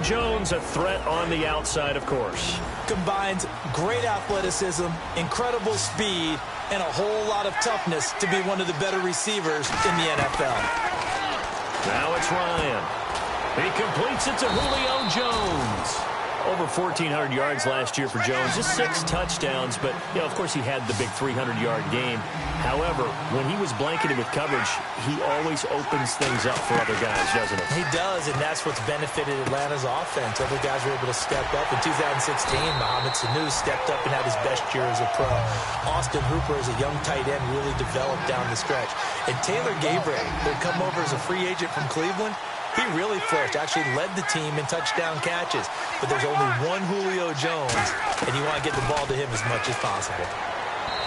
Jones, a threat on the outside, of course. Combines great athleticism, incredible speed, and a whole lot of toughness to be one of the better receivers in the NFL. Now it's Ryan. He completes it to Julio Jones. Over 1,400 yards last year for Jones. Just 6 touchdowns, but, you know, of course he had the big 300-yard game. However, when he was blanketed with coverage, he always opens things up for other guys, doesn't he? He does, and that's what's benefited Atlanta's offense. Other guys were able to step up. In 2016, Mohamed Sanu stepped up and had his best year as a pro. Austin Hooper, as a young tight end, really developed down the stretch. And Taylor Gabriel, who had come over as a free agent from Cleveland, he really flourished, actually led the team in touchdown catches. But there's only one Julio Jones, and you want to get the ball to him as much as possible.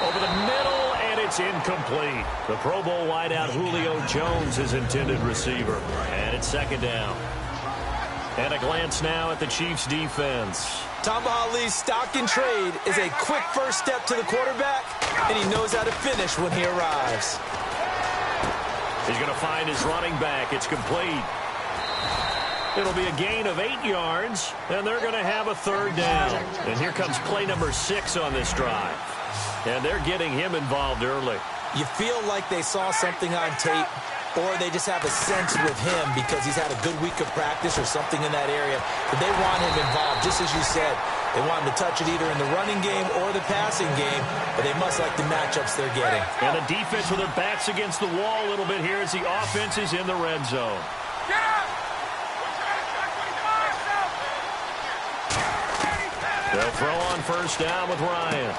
Over the middle, and it's incomplete. The Pro Bowl wideout Julio Jones is intended receiver. And it's second down. And a glance now at the Chiefs' defense. Tamba Hali's stock and trade is a quick first step to the quarterback, and he knows how to finish when he arrives. He's going to find his running back. It's complete. It'll be a gain of 8 yards, and they're going to have a third down. And here comes play number 6 on this drive. And they're getting him involved early. You feel like they saw something on tape, or they just have a sense with him because he's had a good week of practice or something in that area. But they want him involved, just as you said. They want him to touch it either in the running game or the passing game, but they must like the matchups they're getting. And the defense with their backs against the wall a little bit here as the offense is in the red zone. Get up! They'll throw on first down with Ryan.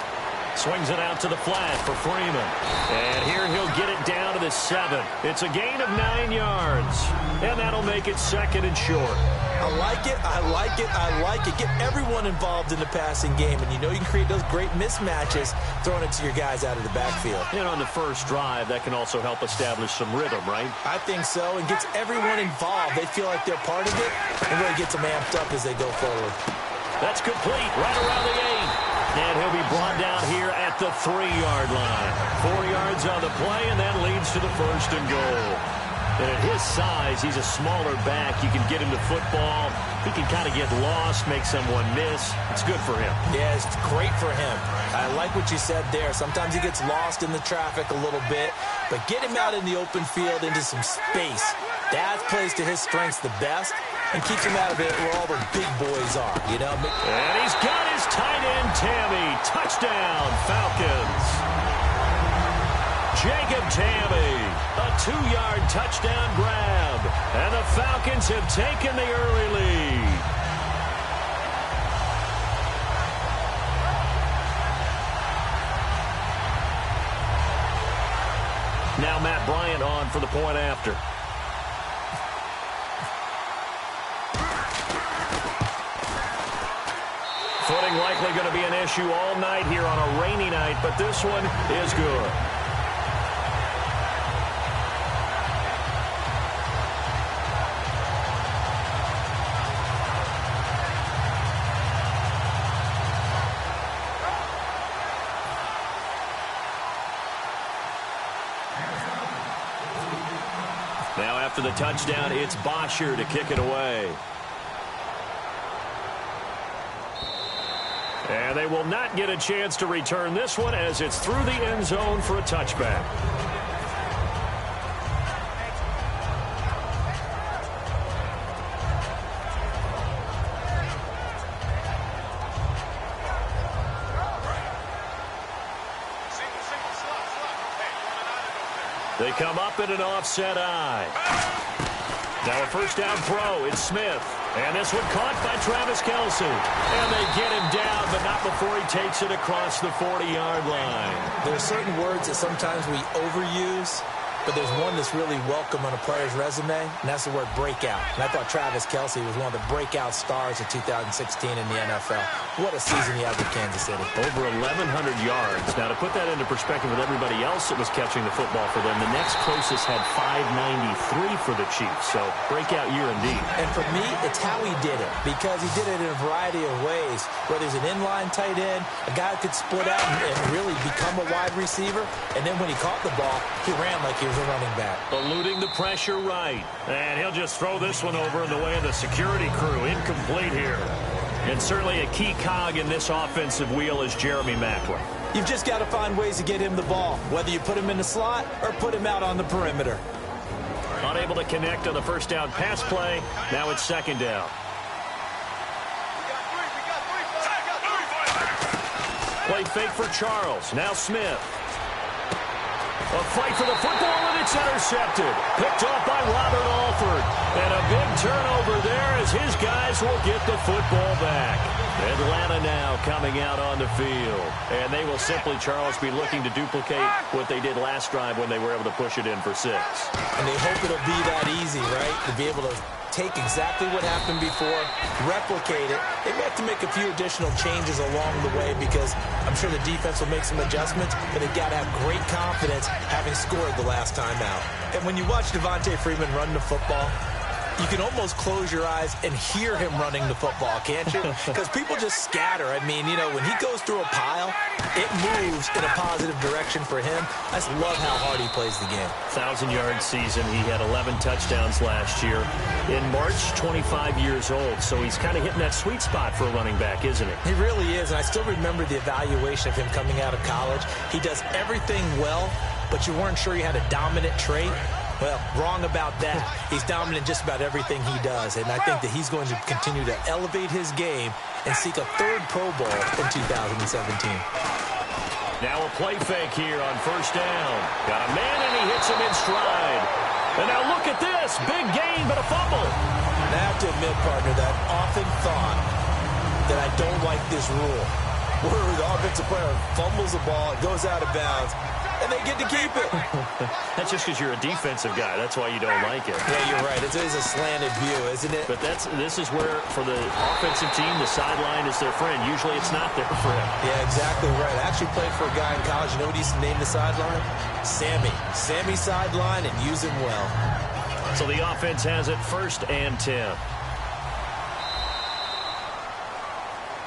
Swings it out to the flat for Freeman. And here he'll get it down to the 7. It's a gain of 9 yards. And that'll make it second and short. I like it, I like it, I like it. Get everyone involved in the passing game. And you know you can create those great mismatches throwing it to your guys out of the backfield. And on the first drive, that can also help establish some rhythm, right? I think so. And gets everyone involved. They feel like they're part of it. And really gets them amped up as they go forward. That's complete right around the 8. And he'll be brought down here at the 3-yard line. 4 yards on the play, and that leads to the first and goal. And at his size, he's a smaller back. You can get him to football. He can kind of get lost, make someone miss. It's good for him. Yeah, it's great for him. I like what you said there. Sometimes he gets lost in the traffic a little bit, but get him out in the open field into some space. That plays to his strengths the best and keeps him out of it where all the big boys are, you know. And he's got his tight end, Tammy. Touchdown, Falcons. Jacob Tammy, a 2-yard touchdown grab. And the Falcons have taken the early lead. Now Matt Bryant on for the point after. Footing likely going to be an issue all night here on a rainy night, but this one is good. Now after the touchdown, it's Bosher to kick it away. And they will not get a chance to return this one as it's through the end zone for a touchback. They come up in an offset eye. Now a first down throw. It's Smith. And this one caught by Travis Kelce. And they get him down, but not before he takes it across the 40-yard line. There are certain words that sometimes we overuse, but there's one that's really welcome on a player's resume, and that's the word breakout. And I thought Travis Kelce was one of the breakout stars of 2016 in the NFL. What a season he had with Kansas City. Over 1,100 yards. Now, to put that into perspective with everybody else that was catching the football for them, the next closest had 593 for the Chiefs. So, breakout year indeed. And for me, it's how he did it, because he did it in a variety of ways. Whether he's an inline tight end, a guy who could split out and really become a wide receiver, and then when he caught the ball, he ran like he was a running back. Eluding the pressure right. And he'll just throw this one over in the way of the security crew. Incomplete here. And certainly a key cog in this offensive wheel is Jeremy Maclin. You've just got to find ways to get him the ball, whether you put him in the slot or put him out on the perimeter. Unable to connect on the first down pass play. Now it's second down. Play fake for Charles. Now Smith. A fight for the football, and it's intercepted. Picked off by Robert Alford. And a big turnover there as his guys will get the football back. Atlanta now coming out on the field. And they will simply, Charles, be looking to duplicate what they did last drive when they were able to push it in for 6. And they hope it'll be that easy, right? To be able to take exactly what happened before, replicate it. They may have to make a few additional changes along the way because I'm sure the defense will make some adjustments, but they've got to have great confidence having scored the last time out. And when you watch Devontae Freeman run the football, you can almost close your eyes and hear him running the football, can't you? Because people just scatter. I mean, you know, when he goes through a pile, it moves in a positive direction for him. I just love how hard he plays the game. 1,000-yard season. He had 11 touchdowns last year. In March, 25 years old. So he's kind of hitting that sweet spot for a running back, isn't he? He really is. And I still remember the evaluation of him coming out of college. He does everything well, but you weren't sure he had a dominant trait. Well, wrong about that. He's dominant in just about everything he does, and I think that he's going to continue to elevate his game and seek a 3rd Pro Bowl in 2017. Now a play fake here on first down. Got a man, and he hits him in stride. And now look at this. Big gain, but a fumble. And I have to admit, partner, that I've often thought that I don't like this rule, where the offensive player fumbles the ball, it goes out of bounds, and they get to keep it. That's just because you're a defensive guy. That's why you don't like it. Yeah, you're right. It is a slanted view, isn't it? But this is where, for the offensive team, the sideline is their friend. Usually it's not there for him. Yeah, exactly right. I actually played for a guy in college. You know what he used to name the sideline? Sammy. Sammy sideline, and use him well. So the offense has it 1st and 10.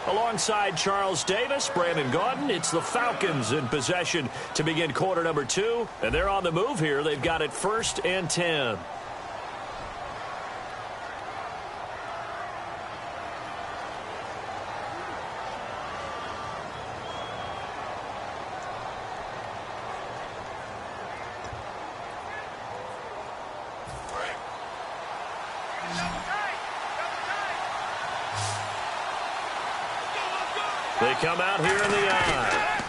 Alongside Charles Davis, Brandon Gaudin, it's the Falcons in possession to begin quarter number 2. And they're on the move here. They've got it 1st and 10. They come out here in the eye.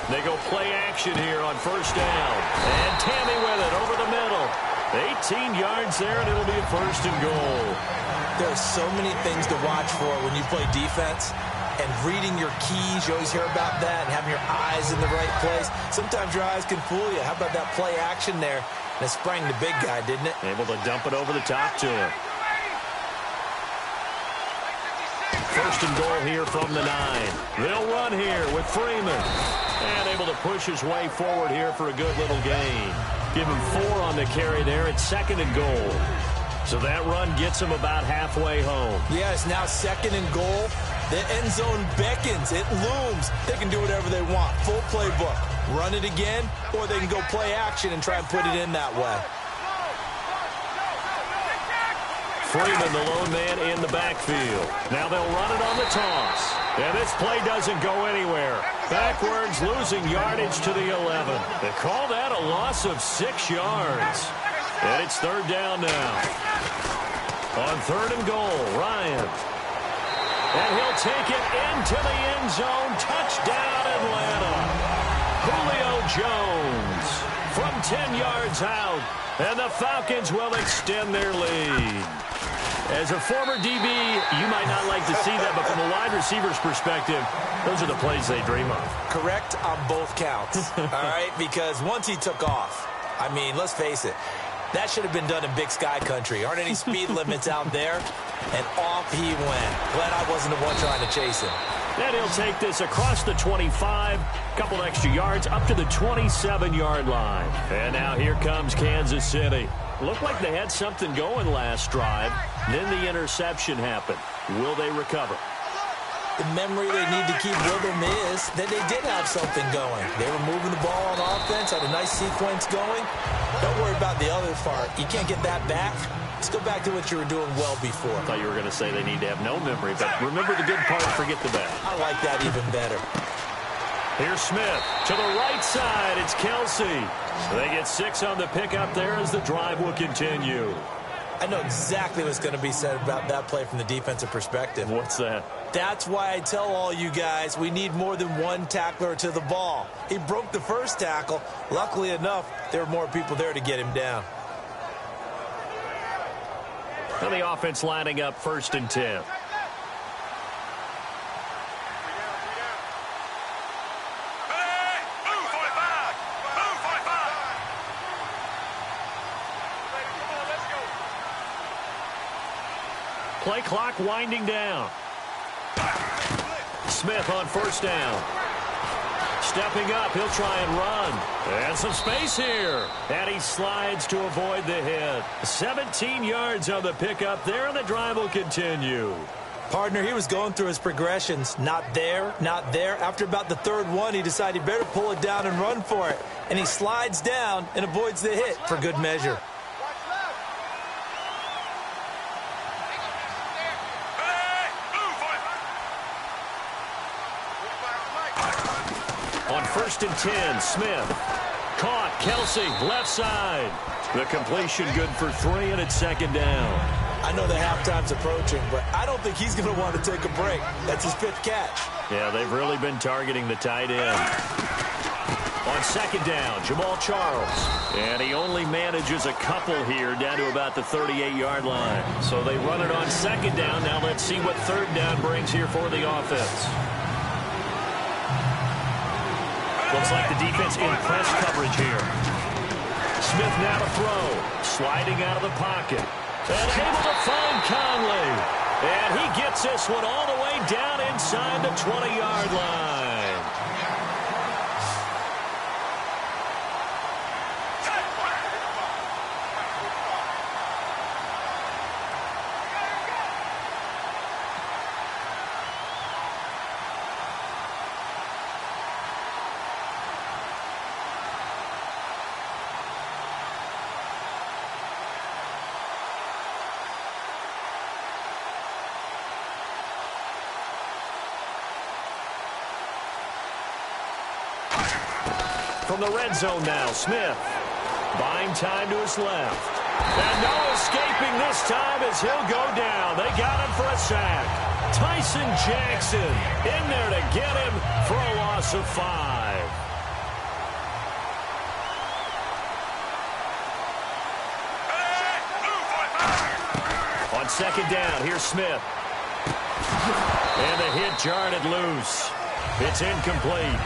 They go play action here on first down. And Tammy with it over the middle. 18 yards there, and it'll be a 1st and goal. There are so many things to watch for when you play defense. And reading your keys, you always hear about that, and having your eyes in the right place. Sometimes your eyes can fool you. How about that play action there? And it sprang the big guy, didn't it? Able to dump it over the top to him. 1st and goal here from the 9. They'll run here with Freeman. And able to push his way forward here for a good little gain. Give him 4 on the carry there. It's 2nd and goal. So that run gets him about halfway home. Yeah, it's now 2nd and goal. The end zone beckons. It looms. They can do whatever they want. Full playbook. Run it again, or they can go play action and try and put it in that way. Freeman, the lone man in the backfield. Now they'll run it on the toss. And this play doesn't go anywhere. Backwards, losing yardage to the 11. They call that a loss of 6 yards. And it's 3rd down now. On 3rd and goal, Ryan. And he'll take it into the end zone. Touchdown, Atlanta. Julio Jones from 10 yards out. And the Falcons will extend their lead. As a former DB, you might not like to see that, but from a wide receiver's perspective, those are the plays they dream of. Correct on both counts, all right? Because once he took off, I mean, let's face it, that should have been done in Big Sky Country. Aren't any speed limits out there? And off he went. Glad I wasn't the one trying to chase him. And he'll take this across the 25, couple extra yards, up to the 27-yard line. And now here comes Kansas City. Looked like they had something going last drive. Then the interception happened. Will they recover? The memory they need to keep with them is that they did have something going. They were moving the ball on offense, had a nice sequence going. Don't worry about the other part. You can't get that back. Let's go back to what you were doing well before. I thought you were going to say they need to have no memory, but remember the good part, forget the bad. I like that even better. Here's Smith to the right side. It's Kelsey. So they get 6 on the pickup there as the drive will continue. I know exactly what's going to be said about that play from the defensive perspective. What's that? That's why I tell all you guys we need more than one tackler to the ball. He broke the first tackle. Luckily enough, there were more people there to get him down. And the offense lining up 1st and 10. Play clock winding down. Smith on 1st down. Stepping up, he'll try and run. And some space here. And he slides to avoid the hit. 17 yards on the pickup there, and the drive will continue. Partner, he was going through his progressions. Not there, not there. After about the 3rd one, he decided he better pull it down and run for it. And he slides down and avoids the hit for good measure. On 1st and 10, Smith. Caught, Kelsey, left side. The completion good for 3, and it's 2nd down. I know the halftime's approaching, but I don't think he's going to want to take a break. That's his 5th catch. Yeah, they've really been targeting the tight end. On 2nd down, Jamal Charles. And he only manages a couple here down to about the 38-yard line. So they run it on 2nd down. Now let's see what 3rd down brings here for the offense. Looks like the defense in press coverage here. Smith now to throw. Sliding out of the pocket. And able to find Conley. And he gets this one all the way down inside the 20-yard line. From the red zone now, Smith buying time to his left. And no escaping this time as he'll go down. They got him for a sack. Tyson Jackson in there to get him for a loss of 5. On 2nd down, here's Smith. And the hit jarred it loose. It's incomplete.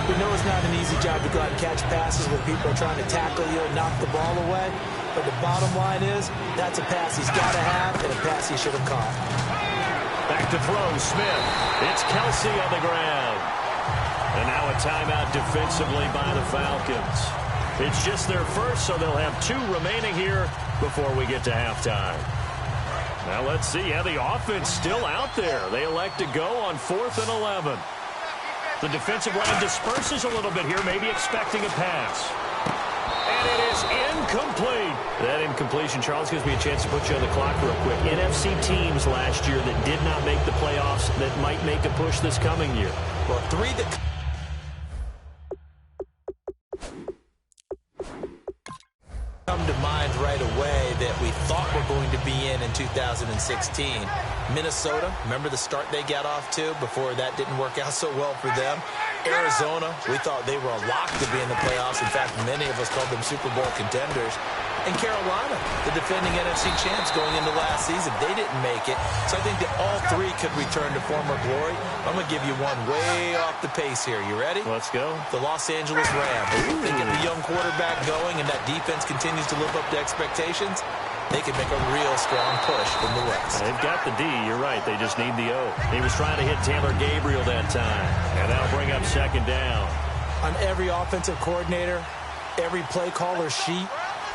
We know it's not an easy job to go out and catch passes when people are trying to tackle you and knock the ball away. But the bottom line is, that's a pass he's got to have and a pass he should have caught. Back to throw, Smith. It's Kelsey on the ground. And now a timeout defensively by the Falcons. It's just their first, so they'll have 2 remaining here before we get to halftime. Now let's see. Yeah, the offense still out there. They elect to go on 4th and 11. The defensive line disperses a little bit here, maybe expecting a pass. And it is incomplete. That incompletion, Charles, gives me a chance to put you on the clock real quick. NFC teams last year that did not make the playoffs that might make a push this coming year. Well, 3 that come to mind right away that we thought were going to be in 2016. Minnesota, remember the start they got off to before that didn't work out so well for them? Arizona, we thought they were a lock to be in the playoffs. In fact, many of us called them Super Bowl contenders. And Carolina, the defending NFC champs going into last season, they didn't make it. So I think that all 3 could return to former glory. I'm going to give you one way off the pace here. You ready? Let's go. The Los Angeles Rams. They get the young quarterback going and that defense continues to live up to expectations. They could make a real strong push in the West. They've got the D, you're right. They just need the O. He was trying to hit Taylor Gabriel that time. And that'll bring up 2nd down. On every offensive coordinator, every play caller sheet,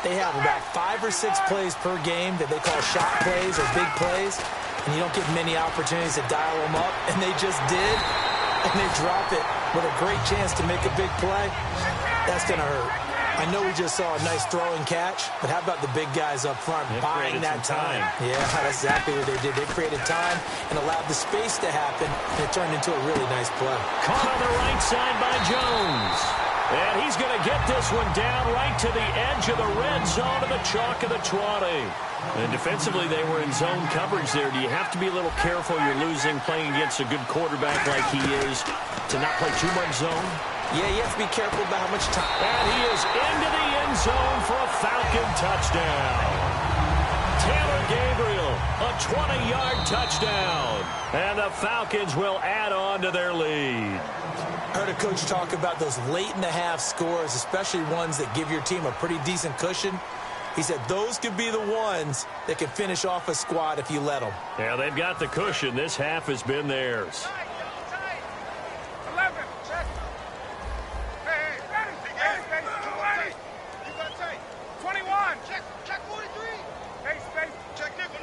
they have about 5 or 6 plays per game that they call shot plays or big plays. and you don't get many opportunities to dial them up, and they just did, and they drop it with a great chance to make a big play, that's going to hurt. I know we just saw a nice throwing catch, but how about the big guys up front buying that time? Yeah, that's exactly what they did. They created time and allowed the space to happen, and it turned into a really nice play. Caught on the right side by Jones. And he's going to get this one down right to the edge of the red zone of the chalk of the 20. And defensively, they were in zone coverage there. Do you have to be a little careful? You're losing playing against a good quarterback like he is to not play too much zone? Yeah, you have to be careful about how much time. And he is into the end zone for a Falcon touchdown. Taylor Gabriel, a 20-yard touchdown. And the Falcons will add on to their lead. I heard a coach talk about those late-in-the-half scores, especially ones that give your team a pretty decent cushion. He said those could be the ones that can finish off a squad if you let them. Yeah, they've got the cushion. This half has been theirs. 11. Check. 21. Check 43. Space. Check nickel.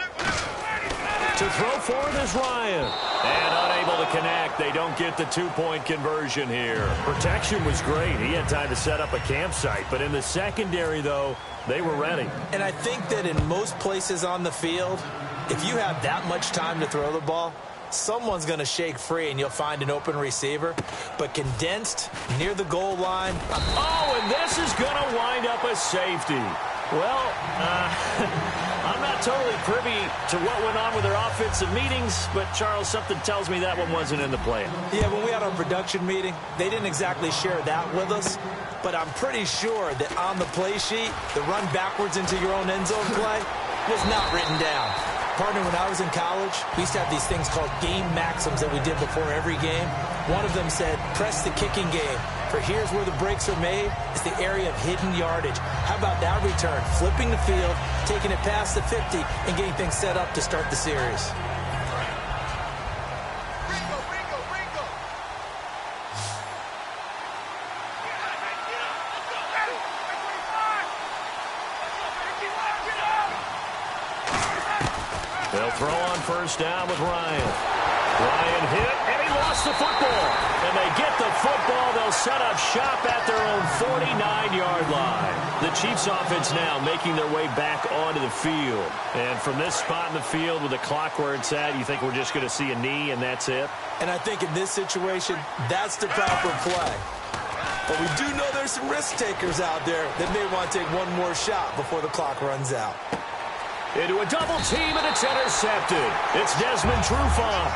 To throw forward is Ryan. And unable to connect. They don't get the two-point conversion here. Protection was great. He had time to set up a campsite. But in the secondary, though, they were ready. And I think that in most places on the field, if you have that much time to throw the ball, someone's going to shake free and you'll find an open receiver. But condensed, near the goal line. Oh, and this is going to wind up a safety. Well, I'm not totally privy to what went on with their offensive meetings, but, Charles, something tells me that one wasn't in the plan. Yeah, when we had our production meeting, they didn't exactly share that with us, but I'm pretty sure that on the play sheet, the run backwards into your own end zone play was not written down. Partner, when I was in college, we used to have these things called game maxims that we did before every game. One of them said, press the kicking game. For here's where the breaks are made. It's the area of hidden yardage. How about that return? Flipping the field, taking it past the 50, and getting things set up to start the series. They'll throw on first down with Ryan. Ryan hit, and he lost the football. And they get the football. They'll set up shop at their own 49-yard line. The Chiefs offense now making their way back onto the field. And from this spot in the field with the clock where it's at, you think we're just going to see a knee and that's it? And I think in this situation, that's the proper play. But we do know there's some risk takers out there that may want to take one more shot before the clock runs out. Into a double team, and it's intercepted. It's Desmond Trufant.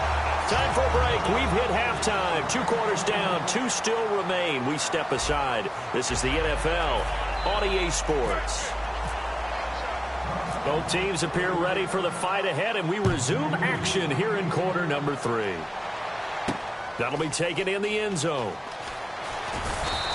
Time for a break. We've hit halftime. 2 quarters down. 2 still remain. We step aside. This is the NFL on EA Sports. Both teams appear ready for the fight ahead, and we resume action here in quarter number 3. That'll be taken in the end zone.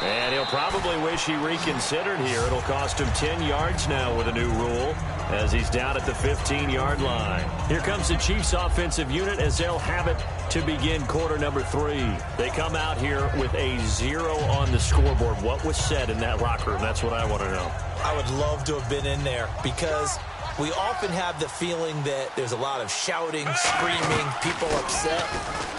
And he'll probably wish he reconsidered here. It'll cost him 10 yards now with a new rule as he's down at the 15-yard line. Here comes the Chiefs offensive unit as they'll have it to begin quarter number 3. They come out here with a 0 on the scoreboard. What was said in that locker room? That's what I want to know. I would love to have been in there because we often have the feeling that there's a lot of shouting, screaming, people upset.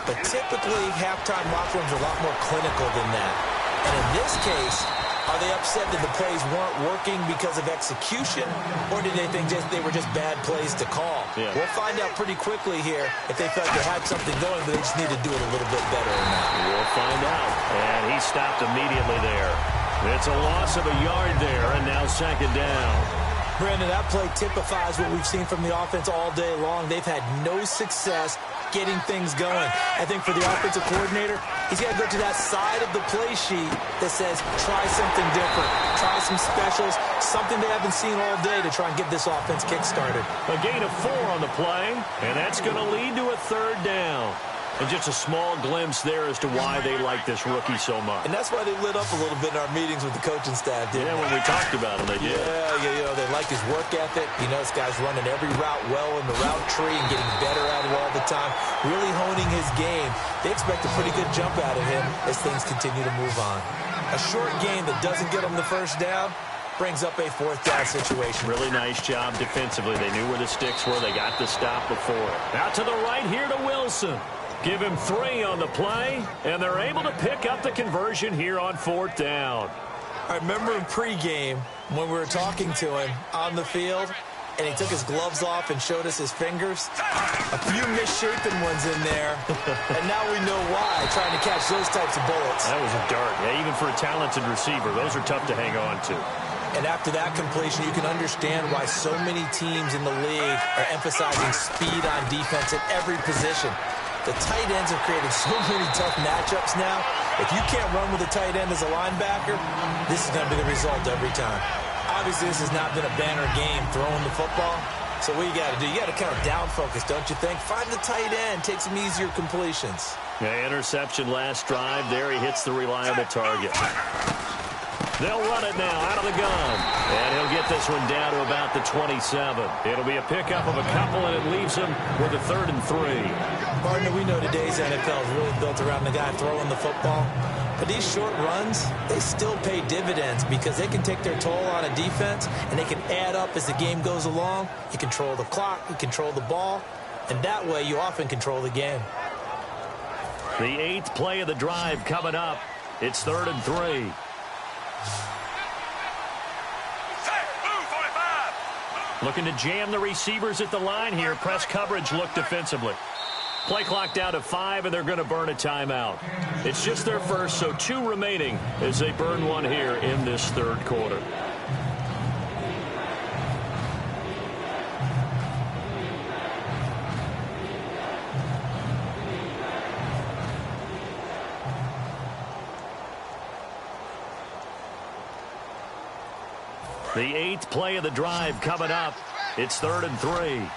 But typically, halftime locker rooms are a lot more clinical than that. And in this case, are they upset that the plays weren't working because of execution, or did they think they were just bad plays to call? Yeah. We'll find out pretty quickly here if they felt they had something going, but they just need to do it a little bit better or not. We'll find out. And he stopped immediately there. It's a loss of a yard there, and now second down. Brandon, that play typifies what we've seen from the offense all day long. They've had no success getting things going. I think for the offensive coordinator, he's got to go to that side of the play sheet that says, try something different, try some specials, something they haven't seen all day to try and get this offense kick-started. A gain of 4 on the play, and that's going to lead to a third down. And just a small glimpse there as to why they like this rookie so much. And that's why they lit up a little bit in our meetings with the coaching staff, didn't they? When we talked about him, they did. Yeah, they like his work ethic. You know, this guy's running every route well in the route tree and getting better at it all the time, really honing his game. They expect a pretty good jump out of him as things continue to move on. A short game that doesn't get him the first down, brings up a fourth down situation. Really nice job defensively. They knew where the sticks were. They got the stop before. Out to the right here to Wilson. Give him 3 on the play, and they're able to pick up the conversion here on fourth down. I remember in pregame when we were talking to him on the field, and he took his gloves off and showed us his fingers. A few misshapen ones in there, and now we know why, trying to catch those types of bullets. That was a dart. Yeah, even for a talented receiver, those are tough to hang on to. And after that completion, you can understand why so many teams in the league are emphasizing speed on defense at every position. The tight ends have created so many tough matchups now. If you can't run with a tight end as a linebacker, this is going to be the result every time. Obviously, this has not been a banner game throwing the football. So what you got to do, you got to kind of down focus, don't you think? Find the tight end, take some easier completions. Yeah, interception last drive. There he hits the reliable target. They'll run it now out of the gun. And he'll get this one down to about the 27. It'll be a pickup of a couple, and it leaves him with a 3rd and 3. Partner, we know today's NFL is really built around the guy throwing the football. But these short runs, they still pay dividends because they can take their toll on a defense, and they can add up as the game goes along. You control the clock, you control the ball, and that way you often control the game. The 8th play of the drive coming up. It's 3rd and 3. Looking to jam the receivers at the line here. Press coverage look defensively. Play clock down to 5, and they're going to burn a timeout. It's just their first, so 2 remaining as they burn one here in this 3rd quarter. The 8th play of the drive coming up. It's 3rd and 3.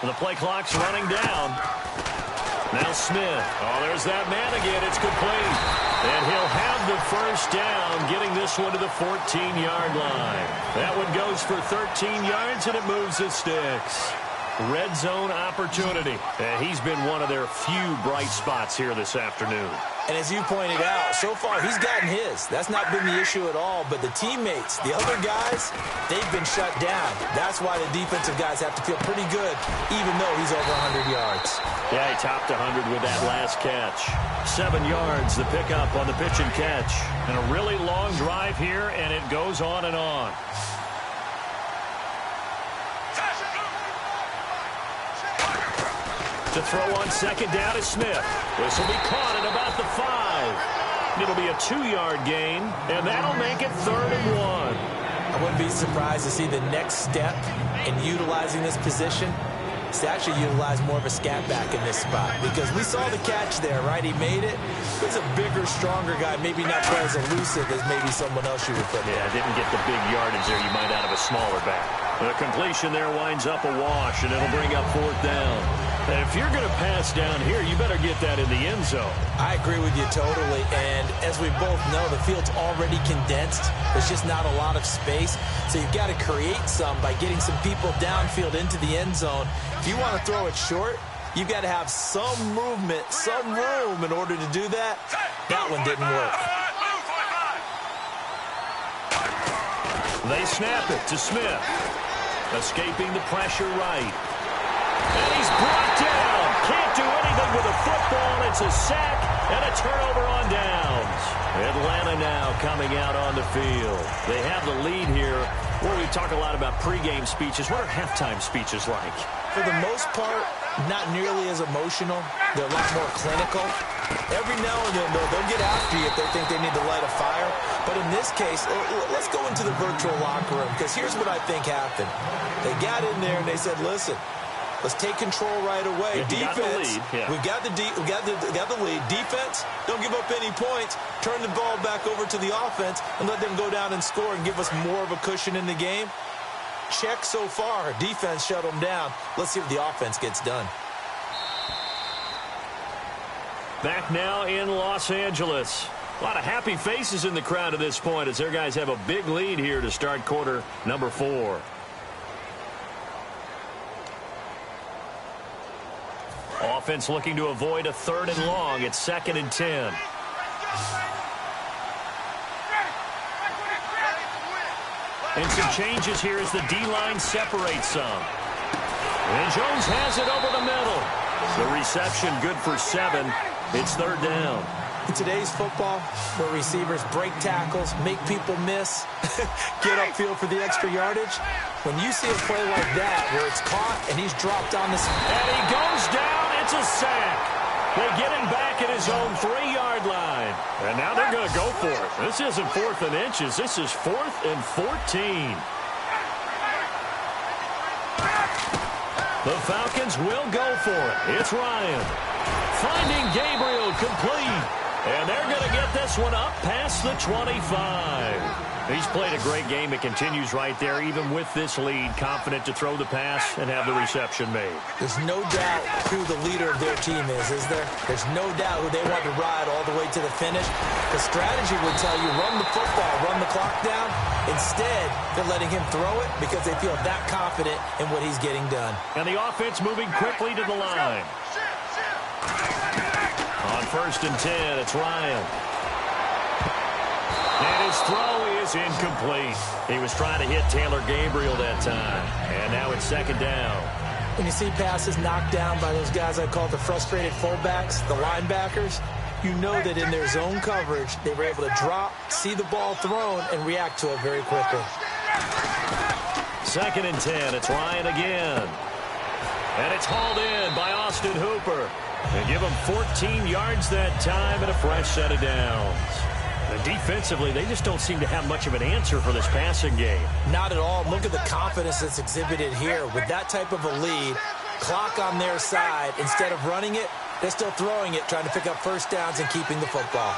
The play clock's running down. Now Smith. Oh, there's that man again. It's complete. And he'll have the first down, getting this one to the 14-yard line. That one goes for 13 yards, and it moves the sticks. Red zone opportunity. He's been one of their few bright spots here this afternoon. And as you pointed out, so far he's gotten his. That's not been the issue at all. But the teammates, the other guys, they've been shut down. That's why the defensive guys have to feel pretty good, even though he's over 100 yards. Yeah, he topped 100 with that last catch. 7 yards, the pickup on the pitch and catch. And a really long drive here, and it goes on and on. To throw on 2nd down is Smith. This will be caught at about the 5. It'll be a 2-yard gain, and that'll make it 3rd and 1. I wouldn't be surprised to see the next step in utilizing this position is to actually utilize more of a scat back in this spot, because we saw the catch there, right? He made it. He's a bigger, stronger guy, maybe not quite as elusive as maybe someone else you would put there. Yeah, didn't get the big yardage there you might out of a smaller back. The completion there winds up a wash, and it'll bring up 4th down. And if you're going to pass down here, you better get that in the end zone. I agree with you totally. And as we both know, the field's already condensed. There's just not a lot of space. So you've got to create some by getting some people downfield into the end zone. If you want to throw it short, you've got to have some movement, some room in order to do that. That one didn't work. They snap it to Smith. Escaping the pressure right. And he's brought down. Can't do anything with a football. It's a sack and a turnover on downs. Atlanta now coming out on the field. They have the lead here. Well, we talk a lot about pregame speeches. What are halftime speeches like? For the most part, not nearly as emotional. They're a lot more clinical. Every now and then, they'll get after you if they think they need to light a fire. But in this case, let's go into the virtual locker room, because here's what I think happened. They got in there and they said, listen, let's take control right away. Defense, we got the lead. Defense, don't give up any points. Turn the ball back over to the offense and let them go down and score and give us more of a cushion in the game. check so far. Defense shut them down. Let's see what the offense gets done. Back now in Los Angeles. A lot of happy faces in the crowd at this point as their guys have a big lead here to start quarter number 4. Offense looking to avoid a 3rd and long. It's 2nd and 10. And some changes here as the D-line separates some. And Jones has it over the middle. The reception good for 7. It's 3rd down. In today's football, where receivers break tackles, make people miss, get upfield for the extra yardage, when you see a play like that where it's caught and he's dropped on the... And he goes down. It's a sack. They get him back at his own 3-yard line. And now they're going to go for it. This isn't 4th and inches. This is 4th and 14. The Falcons will go for it. It's Ryan. Finding Gabriel complete. And they're going to get this one up past the 25. He's played a great game. It continues right there, even with this lead, confident to throw the pass and have the reception made. There's no doubt who the leader of their team is there? There's no doubt who they want to ride all the way to the finish. The strategy would tell you run the football, run the clock down. Instead, they're letting him throw it because they feel that confident in what he's getting done. And the offense moving quickly to the line. On 1st and 10, it's Ryan. And his throw is incomplete. He was trying to hit Taylor Gabriel that time. And now it's 2nd down. When you see passes knocked down by those guys I call the frustrated fullbacks, the linebackers, you know that in their zone coverage, they were able to drop, see the ball thrown, and react to it very quickly. 2nd and 10, it's Ryan again. And it's hauled in by Austin Hooper. They give him 14 yards that time and a fresh set of downs. And defensively, they just don't seem to have much of an answer for this passing game. Not at all. Look at the confidence that's exhibited here. With that type of a lead, clock on their side, instead of running it, they're still throwing it, trying to pick up 1st downs and keeping the football.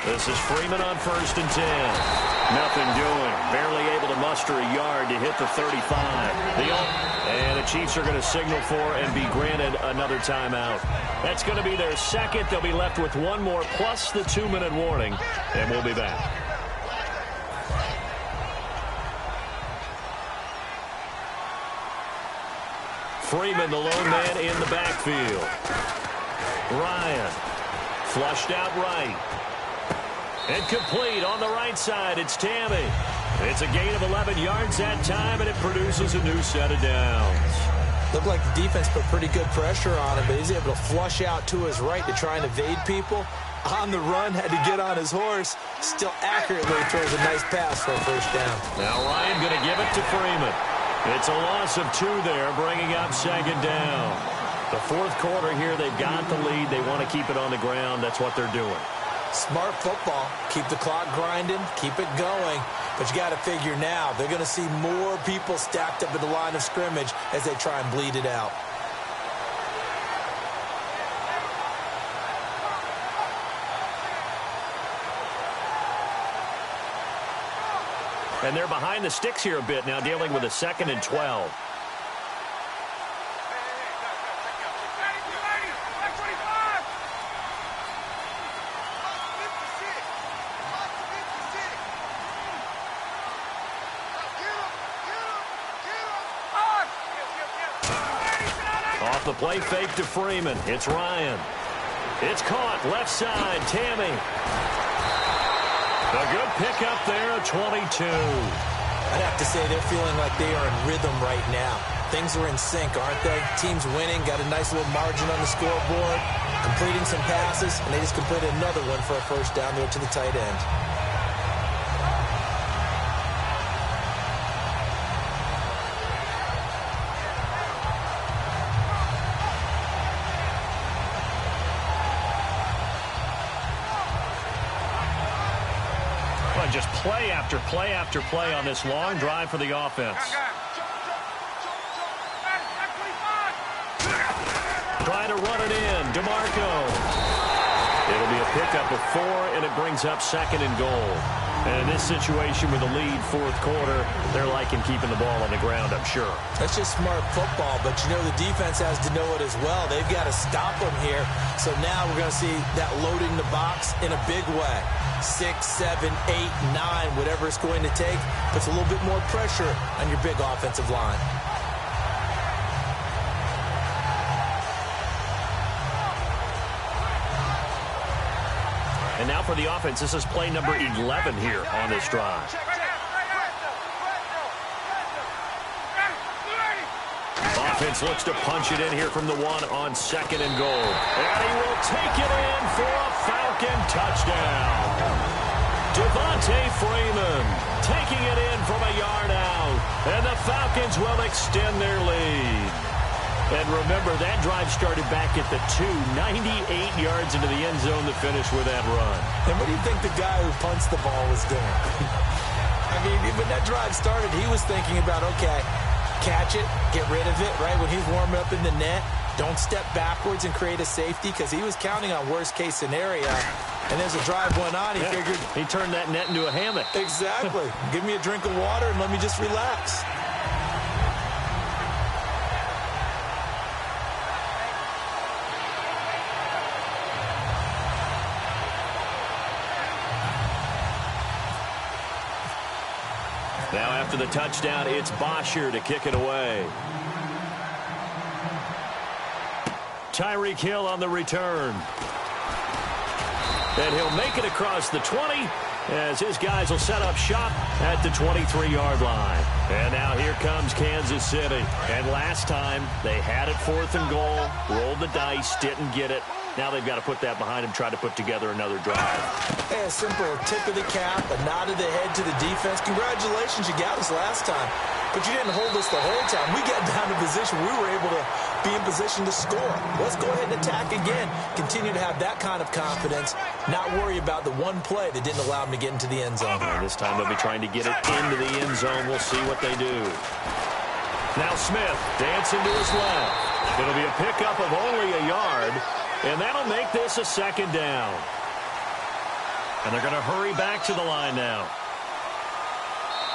This is Freeman on 1st and 10. Nothing doing. Barely able to muster a yard to hit the 35. And the Chiefs are going to signal for and be granted another timeout. That's going to be their 2nd. They'll be left with 1 more plus the 2-minute warning. And we'll be back. Freeman, the lone man in the backfield. Ryan, flushed out right. And complete on the right side. It's Tammy. It's a gain of 11 yards that time, and it produces a new set of downs. Looked like the defense put pretty good pressure on him, but he's able to flush out to his right to try and evade people. On the run, had to get on his horse. Still accurately throws a nice pass for a 1st down. Now Ryan going to give it to Freeman. It's a loss of 2 there, bringing up 2nd down. The 4th quarter here, they've got the lead. They want to keep it on the ground. That's what they're doing. Smart football. Keep the clock grinding. Keep it going. But you got to figure now, they're going to see more people stacked up at the line of scrimmage as they try and bleed it out. And they're behind the sticks here a bit now, dealing with a 2nd and 12. Off the play fake to Freeman. It's Ryan. It's caught. Left side. Tammy. A good pickup there at 22. I'd have to say they're feeling like they are in rhythm right now. Things are in sync, aren't they? Team's winning. Got a nice little margin on the scoreboard. Completing some passes. And they just completed another one for a 1st down there to the tight end. Just play after play after play on this long drive for the offense. Trying to run it in. DeMarco. It'll be a pickup of 4, and it brings up 2nd and goal. And in this situation with a lead 4th quarter, they're liking keeping the ball on the ground, I'm sure. That's just smart football, but you know the defense has to know it as well. They've got to stop them here. So now we're going to see that loading the box in a big way. 6, 7, 8, 9, whatever it's going to take, puts a little bit more pressure on your big offensive line. And now for the offense, this is play number 11 here on this drive. Offense looks to punch it in here from the 1 on 2nd and goal. And he will take it in for a Falcon touchdown. Devontae Freeman taking it in from a yard out. And the Falcons will extend their lead. And remember, that drive started back at the 2, 98 yards into the end zone to finish with that run. And what do you think the guy who punts the ball was doing? I mean, when that drive started, he was thinking about, okay, catch it, get rid of it, right? When he's warming up in the net, don't step backwards and create a safety because he was counting on worst-case scenario. And as the drive went on, he figured... He turned that net into a hammock. Exactly. Give me a drink of water and let me just relax. Now after the touchdown, it's Bosher to kick it away. Tyreek Hill on the return. And he'll make it across the 20 as his guys will set up shop at the 23-yard line. And now here comes Kansas City. And last time they had it 4th and goal, rolled the dice, didn't get it. Now they've got to put that behind them, try to put together another drive. Hey, a simple tip of the cap, a nod of the head to the defense. Congratulations, you got us last time. But you didn't hold us the whole time. We got down to position. We were able to be in position to score. Let's go ahead and attack again. Continue to have that kind of confidence. Not worry about the one play that didn't allow them to get into the end zone. And this time they'll be trying to get it into the end zone. We'll see what they do. Now Smith dancing to his left. It'll be a pickup of only a yard. And that'll make this a 2nd down. And they're going to hurry back to the line now.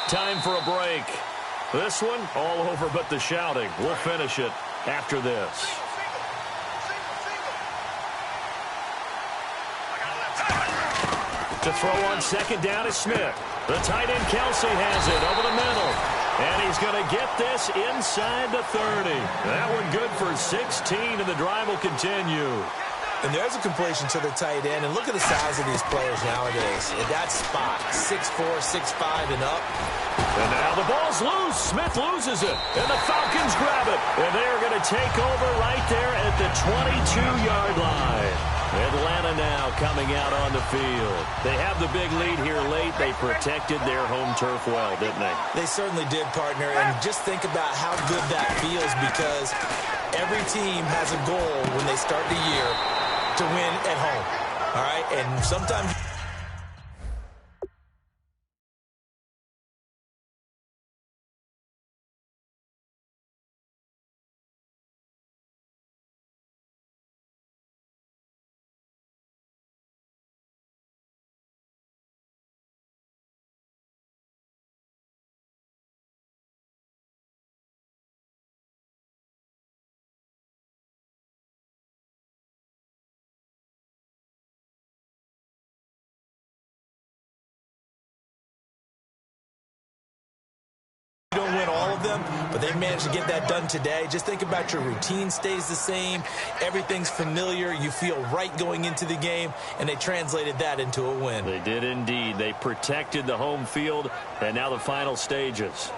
Time for a break. This one, all over but the shouting. We'll finish it after this. To throw on 2nd down is Smith. The tight end Kelsey has it over the middle. And he's going to get this inside the 30. That one good for 16, and the drive will continue. And there's a completion to the tight end. And look at the size of these players nowadays. At that spot, 6'4", 6'5", and up. And now the ball's loose. Smith loses it. And the Falcons grab it. And they're going to take over right there at the 22-yard line. Atlanta now coming out on the field. They have the big lead here late. They protected their home turf well, didn't they? They certainly did, partner. And just think about how good that feels because every team has a goal when they start the year to win at home. All right? And sometimes... don't win all of them, but they managed to get that done today. Just think about your routine stays the same. Everything's familiar. You feel right going into the game, and they translated that into a win. They did indeed. They protected the home field, and now the final stages.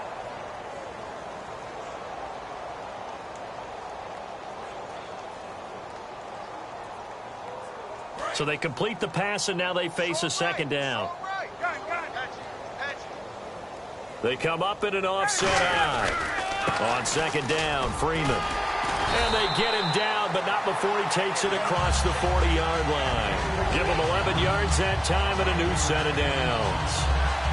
So they complete the pass, and now they face a 2nd down. They come up in an offset eye. On 2nd down, Freeman. And they get him down, but not before he takes it across the 40-yard line. Give him 11 yards that time and a new set of downs.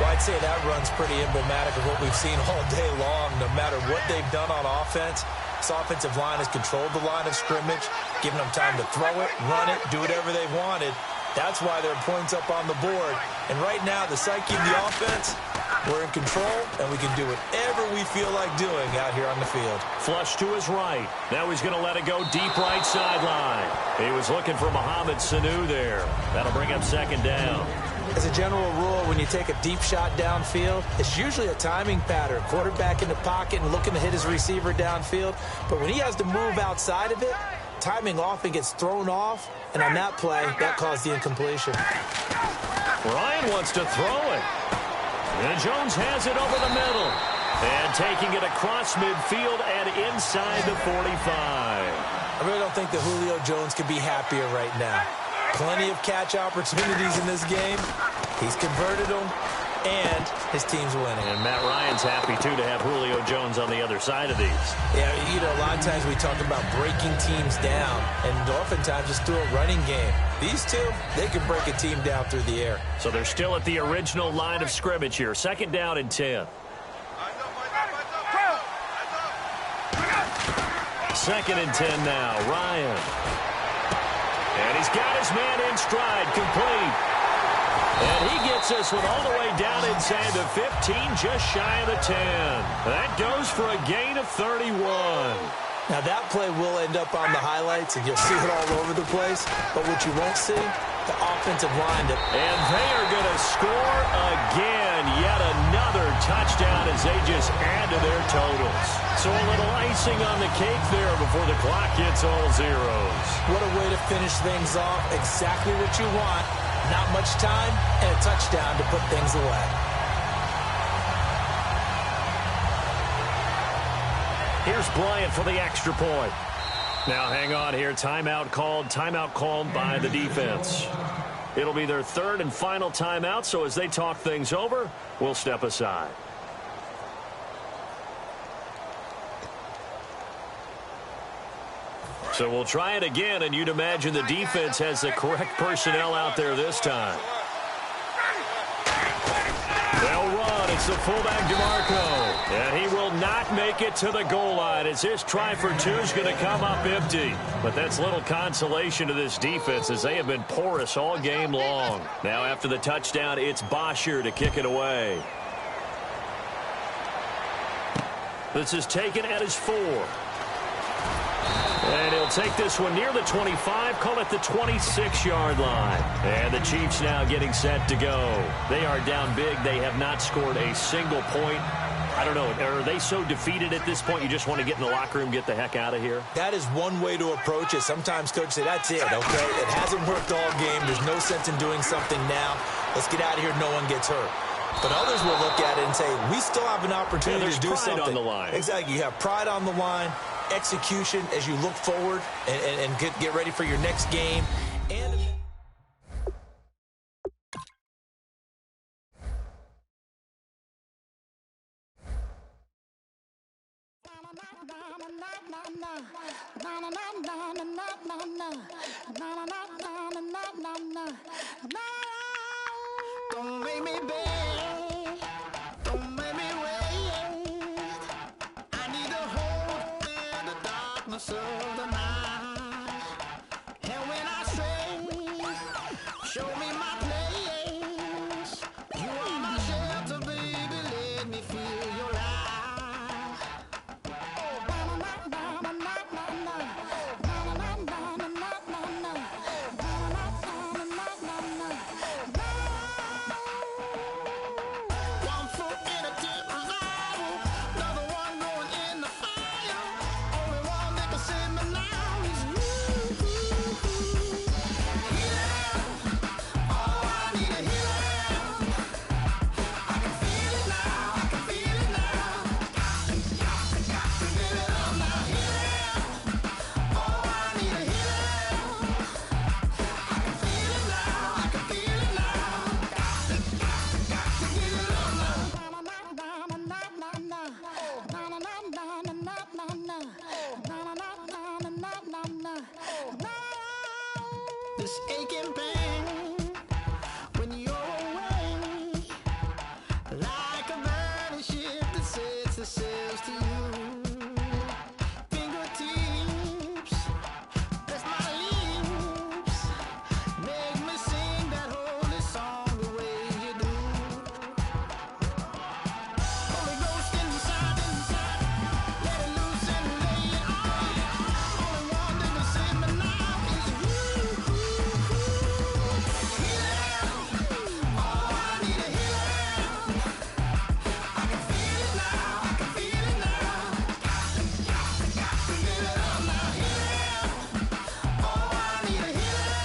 Well, I'd say that run's pretty emblematic of what we've seen all day long. No matter what they've done on offense, this offensive line has controlled the line of scrimmage, given them time to throw it, run it, do whatever they wanted. That's why there are points up on the board. And right now, the psyche of the offense, we're in control, and we can do whatever we feel like doing out here on the field. Flush to his right. Now he's going to let it go deep right sideline. He was looking for Mohamed Sanu there. That'll bring up second down. As a general rule, when you take a deep shot downfield, it's usually a timing pattern. Quarterback in the pocket and looking to hit his receiver downfield. But when he has to move outside of it, timing often gets thrown off, and on that play, that caused the incompletion. Ryan wants to throw it. And Jones has it over the middle. And taking it across midfield and inside the 45. I really don't think that Julio Jones could be happier right now. Plenty of catch opportunities in this game. He's converted them, and his team's winning. And Matt Ryan's happy, too, to have Julio Jones on the other side of these. Yeah, you know, a lot of times we talk about breaking teams down, and oftentimes just through a running game. These two, they can break a team down through the air. So they're still at the original line of scrimmage here. Second down and 10. Second and 10 now. Ryan. And he's got his man in stride, complete. And he gets this one all the way down inside the 15, just shy of the 10. That goes for a gain of 31. Now, that play will end up on the highlights, and you'll see it all over the place. But what you won't see, the offensive line. And they are going to score again. Yet another touchdown as they just add to their totals. So a little icing on the cake there before the clock hits all zeros. What a way to finish things off. Exactly what you want. Not much time and a touchdown to put things away. Here's Bryant for the extra point. Now hang on here. Timeout called by the defense. It'll be their third and final timeout, so as they talk things over, we'll step aside. So we'll try it again, and you'd imagine the defense has the correct personnel out there this time. They'll run. It's the fullback, DeMarco. And he will not make it to the goal line as his try for two is going to come up empty. But that's little consolation to this defense as they have been porous all game long. Now after the touchdown, it's Bosher to kick it away. This is taken at his 4. And he'll take this one near the 25, call it the 26-yard line. And the Chiefs now getting set to go. They are down big. They have not scored a single point. I don't know, are they so defeated at this point you just want to get in the locker room, get the heck out of here? That is one way to approach it. Sometimes coaches say, that's it, okay? It hasn't worked all game. There's no sense in doing something now. Let's get out of here. No one gets hurt. But others will look at it and say, we still have an opportunity to do something. There's pride on the line. Exactly. You have pride on the line, execution as you look forward and get ready for your next game. And don't make me beg, don't make me wait. I need a hope in the darkness of the night. And when I stray, show me my place. You are my shelter, baby, let me feel your light. answer says to you. Fingertips, that's my lips. Make me sing that holy song the way you do. Holy Ghost inside, let it loose and lay it on. Only one that can save me now is you. Healing, oh, I need a healing. I can feel it now, I can feel it now. Got to get it up now. Healing, oh, I need a healing.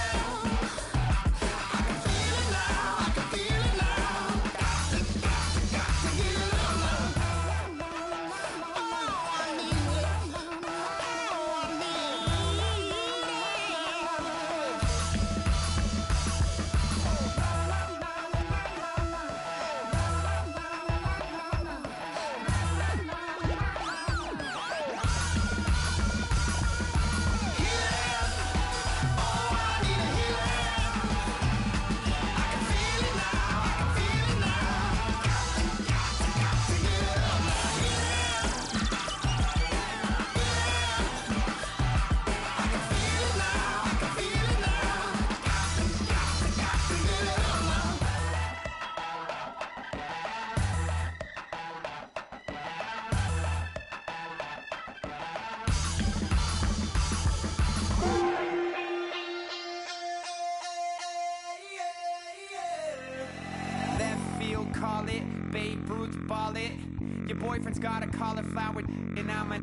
I can feel it now, I can feel it now. Got to get it up now. Oh, I need it. Oh, I need Left field, call it. Babe Ruth, ball it. Your boyfriend's got a cauliflower, and I'm a.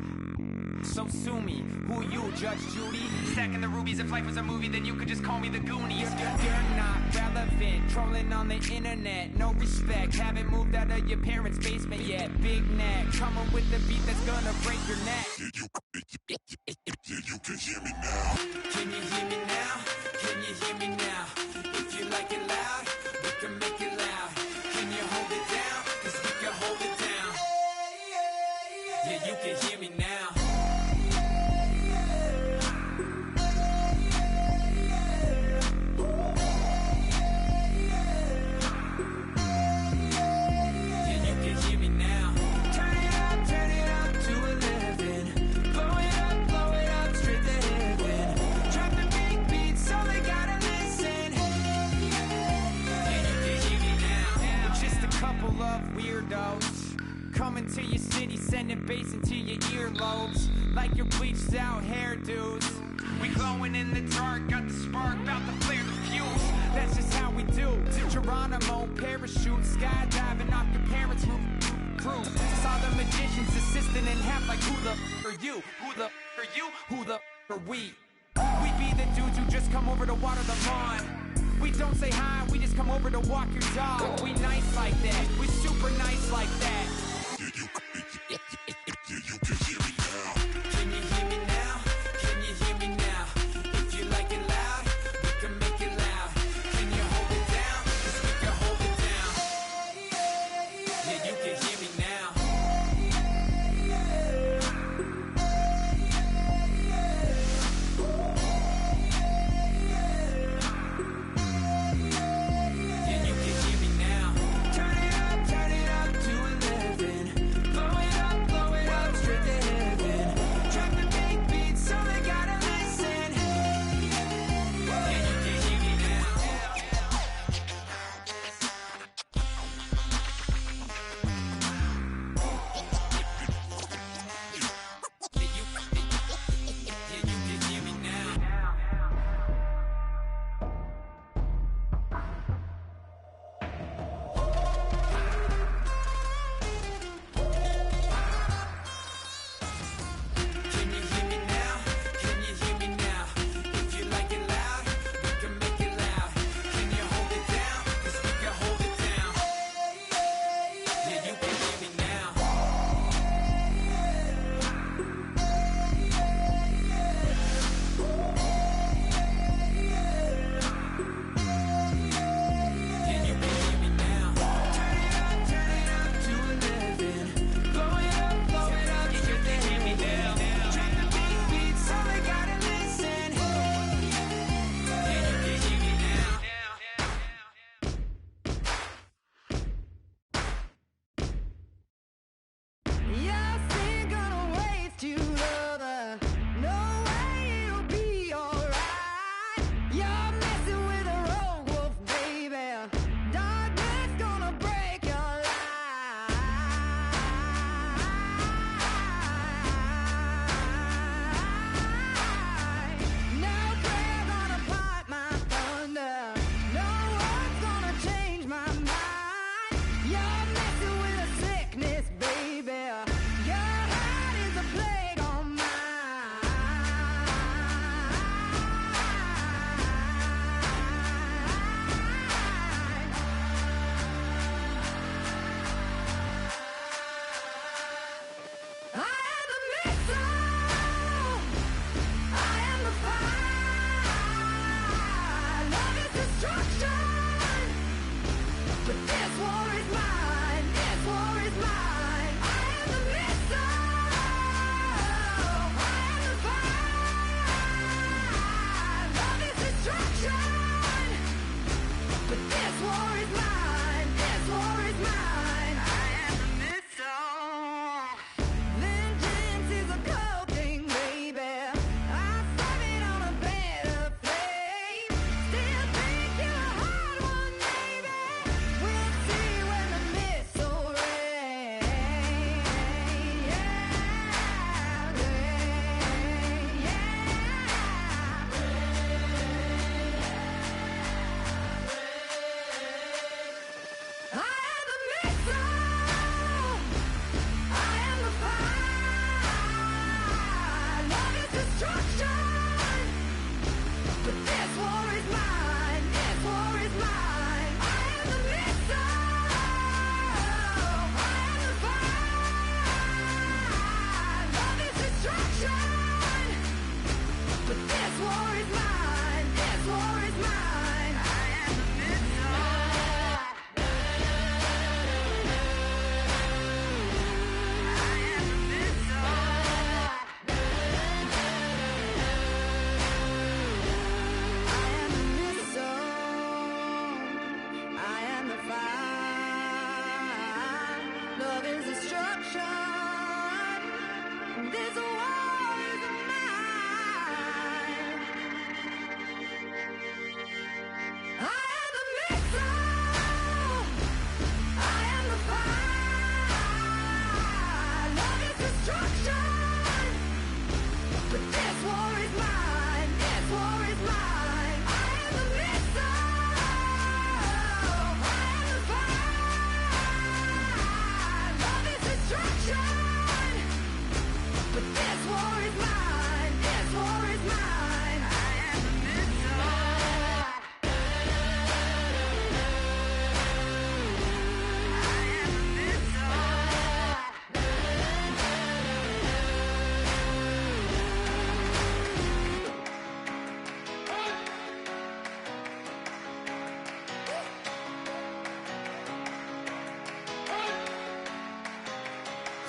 So sue me. Who you, Judge Judy? Stacking the rubies. If life was a movie, then you could just call me the Goonies. You're not relevant. Trolling on the internet. No respect. Haven't moved out of your parents' basement yet. Big neck. Coming with the beat that's gonna break your neck. You can hear me now. Can you hear me now? Can you hear me now? If you like it loud, we can make it loud. Can you hold it down? 'Cause we can hold it down. Yeah, you can hear me now. Yeah, you can hear me now. Turn it up to 11. Blow it up straight to heaven. Drop the big beat so they gotta listen. Yeah, you can hear me now. Just a couple of weirdos coming to your city, sending bass into your earlobes like your bleached out hairdos. We glowing in the dark, got the spark, about to flare the fuse. That's just how we do. Geronimo, parachute, skydiving off your parents' roof. Crew saw the magician's assistant in half, like who the are you? Who the are you? Who the are we? We be the dudes who just come over to water the lawn. We don't say hi, we just come over to walk your dog. We nice like that, we super nice like that. You can hear me now. Can you hear me now? Can you hear me now? If you like it loud, we can make it loud. Can you hold it down? 'Cause we can hold it down. Yeah, you can hear me now. Yeah, you can hear me now. Turn it up to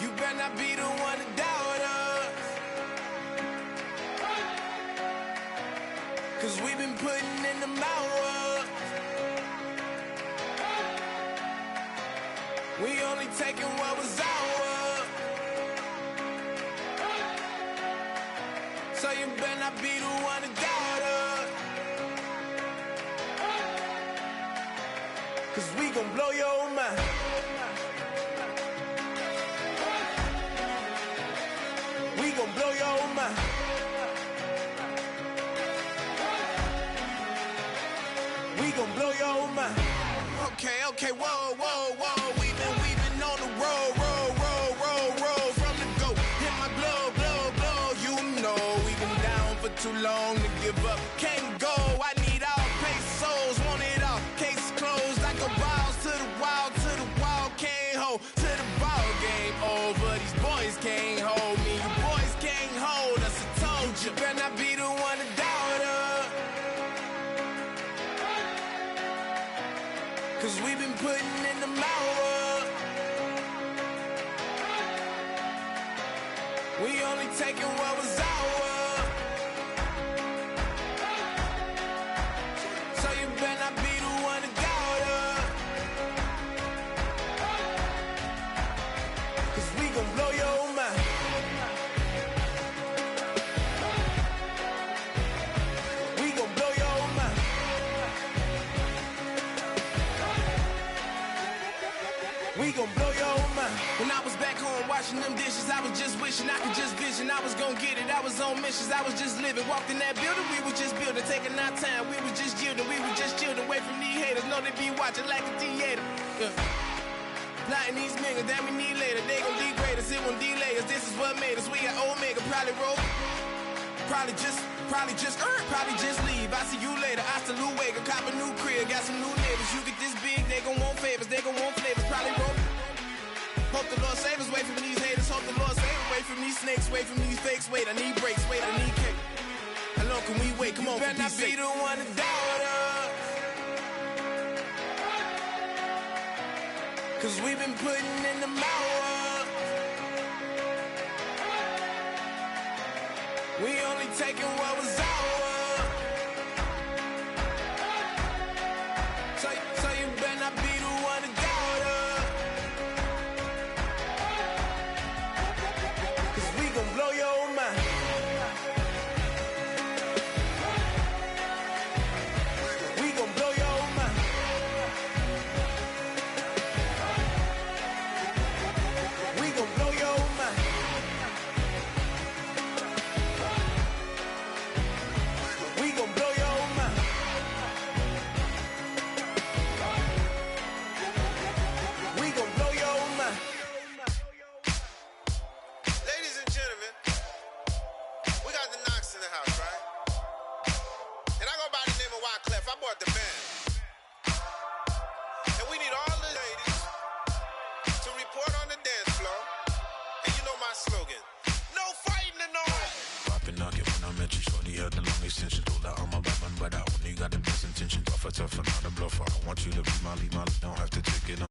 You better not be the one to doubt us. 'Cause we've been putting in the hours. We only taking what was ours. So you better not be the one to doubt us. 'Cause we gon' blow your mind. We gon' blow your mind. We gon' blow your mind. Okay, whoa. We been on the road. From the go, hit my blow. You know we been down for too long to give up. Can't go. I need all pesos. Want it all. Case closed. I go balls to the wall. Can't hold to the ball game over. These boys can't hold me. You boys can't hold us. I told you. Better not be the one to doubt us. 'Cause we've been putting in the hours. We only taking what was ours. So you better not be the one to doubt us. 'Cause we gon' blow your mind. We gon' blow your mind. We gon' blow your mind. When I was back home washing them dishes, I was just wishing I could just vision. I was gon' get it, I was on missions, I was just living. Walked in that building, we was just building, taking our time. We was just yielding, we was just chilling. Away from these haters, know they be watching like a theater. Yeah. Plotting these niggas that we need later. They gon' degrade us, it won't delay us. This is what made us. We got Omega, probably roll. Probably just leave. I see you later. I salute Wake, cop a new crib, got some new neighbors. You get this big, they gon' want favors, they gon' want flavors. Probably roll. Hope the Lord save us, away from these haters. Hope the Lord save us, away from these snakes, away from these fakes. Wait, I need breaks, wait, I need cake. How long can we wait? Come on, better not be the one to doubt us. 'Cause we've been putting in the hours. We only taking what was ours. So you better not be the one to doubt us. 'Cause we gon' blow your mind. We gon' blow your mind. We gon' blow your mind. We gon' blow your mind. We gon' blow your mind. Ladies and gentlemen, we got the Knox in the house, right? And I go by the name of Wyclef. I bought the band. And we need all the ladies to report on the dance floor. And you know my slogan, no fighting in the home. Poppin' knock it when I met you, shorty had the long extension. Told her I'm a Batman, but I only got the best intention. Tougher, not a bluffer. I want you to be Molly, don't have to take it on.